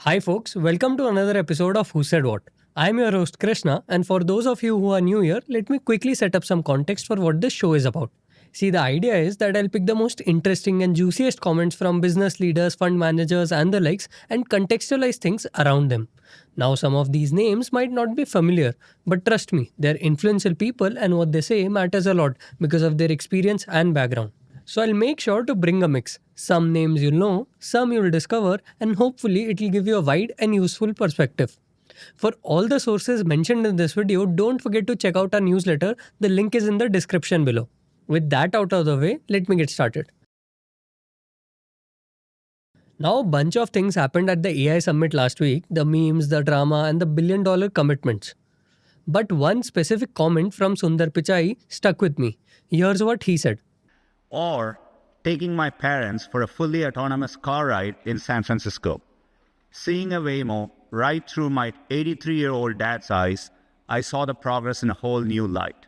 Hi, folks. Welcome to another episode of Who Said What. I'm your host, Krishna, and for those of you who are new here, let me quickly set up some context for what this show is about. See, the idea is that I'll pick the most interesting and juiciest comments from business leaders, fund managers, and the likes and contextualize things around them. Now, some of these names might not be familiar, but trust me, they're influential people and what they say matters a lot because of their experience and background. So I'll make sure to bring a mix. Some names you'll know, some you'll discover, and hopefully it'll give you a wide and useful perspective. For all the sources mentioned in this video, don't forget to check out our newsletter. The link is in the description below. With that out of the way, let me get started. Now, a bunch of things happened at the AI summit last week, the memes, the drama, and the billion-dollar commitments. But one specific comment from Sundar Pichai stuck with me. Here's what he said. Or taking my parents for a fully autonomous car ride in San Francisco. Seeing a Waymo right through my 83-year-old dad's eyes, I saw the progress in a whole new light.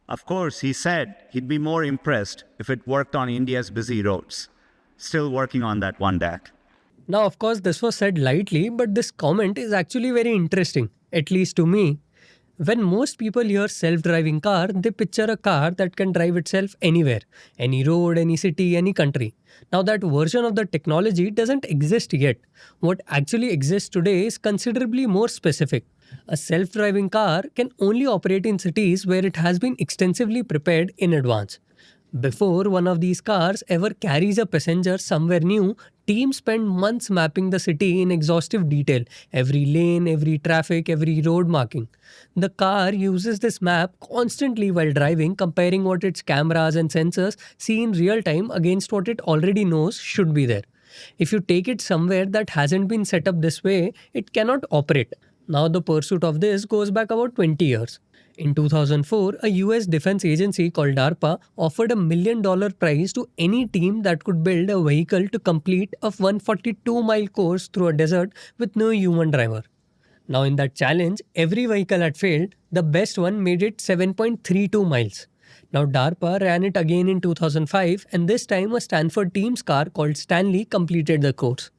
Of course, he said he'd be more impressed if it worked on India's busy roads. Still working on that one, Dad. Now, of course, this was said lightly, but this comment is actually very interesting, at least to me. When most people hear self-driving car, they picture a car that can drive itself anywhere, any road, any city, any country. Now that version of the technology doesn't exist yet. What actually exists today is considerably more specific. A self-driving car can only operate in cities where it has been extensively prepared in advance. Before one of these cars ever carries a passenger somewhere new, teams spend months mapping the city in exhaustive detail, every lane, every traffic, every road marking. The car uses this map constantly while driving, comparing what its cameras and sensors see in real time against what it already knows should be there. If you take it somewhere that hasn't been set up this way, it cannot operate. Now the pursuit of this goes back about 20 years. In 2004, a US defense agency called DARPA offered $1 million prize to any team that could build a vehicle to complete a 142-mile course through a desert with no human driver. Now in that challenge, every vehicle had failed. The best one made it 7.32 miles. Now DARPA ran it again in 2005 and this time a Stanford team's car called Stanley completed the course.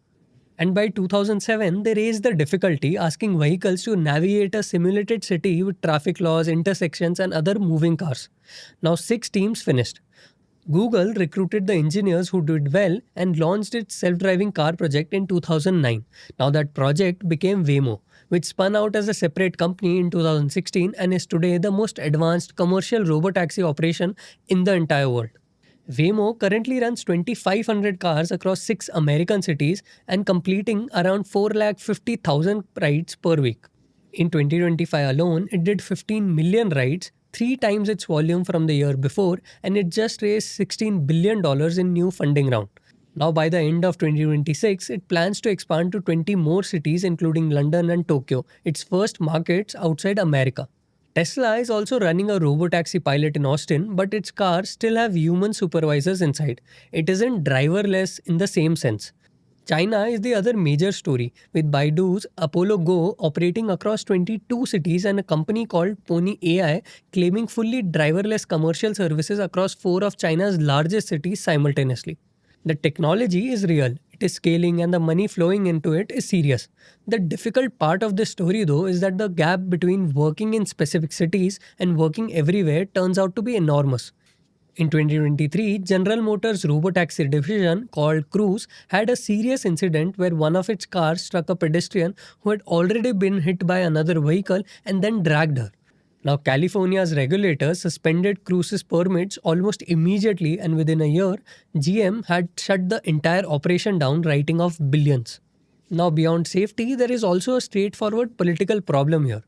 And by 2007, they raised the difficulty, asking vehicles to navigate a simulated city with traffic laws, intersections, and other moving cars. Now 6 teams finished. Google recruited the engineers who did well and launched its self-driving car project in 2009. Now that project became Waymo, which spun out as a separate company in 2016 and is today the most advanced commercial robotaxi operation in the entire world. Waymo currently runs 2,500 cars across 6 American cities and completing around 450,000 rides per week. In 2025 alone, it did 15 million rides, 3 times its volume from the year before, and it just raised $16 billion in new funding round. Now by the end of 2026, it plans to expand to 20 more cities including London and Tokyo, its first markets outside America. Tesla is also running a robotaxi pilot in Austin, but its cars still have human supervisors inside. It isn't driverless in the same sense. China is the other major story, with Baidu's Apollo Go operating across 22 cities and a company called Pony AI claiming fully driverless commercial services across 4 of China's largest cities simultaneously. The technology is real, it is scaling and the money flowing into it is serious. The difficult part of this story though is that the gap between working in specific cities and working everywhere turns out to be enormous. In 2023, General Motors' robotaxi division called Cruise had a serious incident where one of its cars struck a pedestrian who had already been hit by another vehicle and then dragged her. Now, California's regulators suspended Cruise's permits almost immediately and within a year, GM had shut the entire operation down, writing off billions. Now, beyond safety, there is also a straightforward political problem here.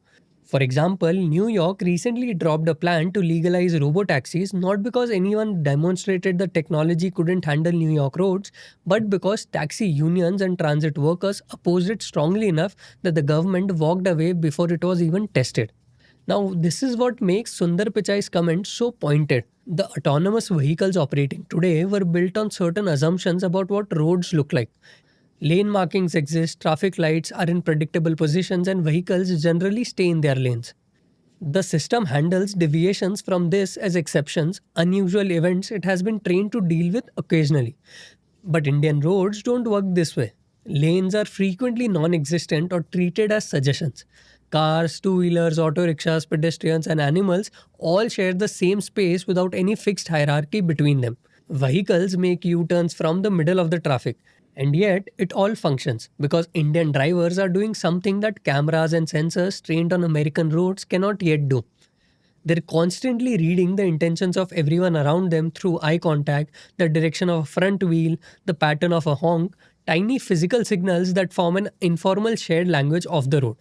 For example, New York recently dropped a plan to legalize robotaxis not because anyone demonstrated the technology couldn't handle New York roads, but because taxi unions and transit workers opposed it strongly enough that the government walked away before it was even tested. Now, this is what makes Sundar Pichai's comment so pointed. The autonomous vehicles operating today were built on certain assumptions about what roads look like. Lane markings exist, traffic lights are in predictable positions, and vehicles generally stay in their lanes. The system handles deviations from this as exceptions, unusual events it has been trained to deal with occasionally. But Indian roads don't work this way. Lanes are frequently non existent or treated as suggestions. Cars, two wheelers, auto rickshaws, pedestrians, and animals all share the same space without any fixed hierarchy between them. Vehicles make U turns from the middle of the traffic, and yet it all functions because Indian drivers are doing something that cameras and sensors trained on American roads cannot yet do. They're constantly reading the intentions of everyone around them through eye contact, the direction of a front wheel, the pattern of a honk, tiny physical signals that form an informal shared language of the road.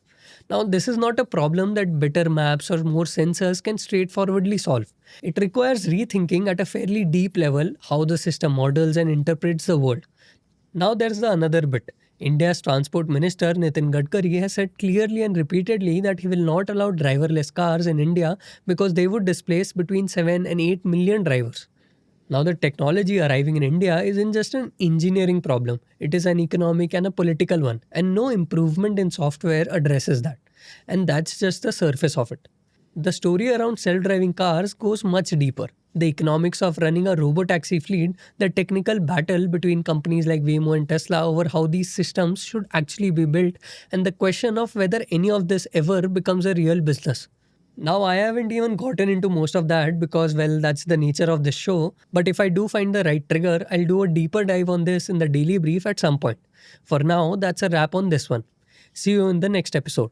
Now, this is not a problem that better maps or more sensors can straightforwardly solve. It requires rethinking at a fairly deep level how the system models and interprets the world. Now there's the another bit. India's Transport Minister Nitin Gadkari has said clearly and repeatedly that he will not allow driverless cars in India because they would displace between 7 and 8 million drivers. Now, the technology arriving in India isn't just an engineering problem, it is an economic and a political one, and no improvement in software addresses that. And that's just the surface of it. The story around self driving cars goes much deeper. The economics of running a robotaxi fleet, the technical battle between companies like Waymo and Tesla over how these systems should actually be built, and the question of whether any of this ever becomes a real business. Now, I haven't even gotten into most of that because, well, that's the nature of this show. But if I do find the right trigger, I'll do a deeper dive on this in the daily brief at some point. For now, that's a wrap on this one. See you in the next episode.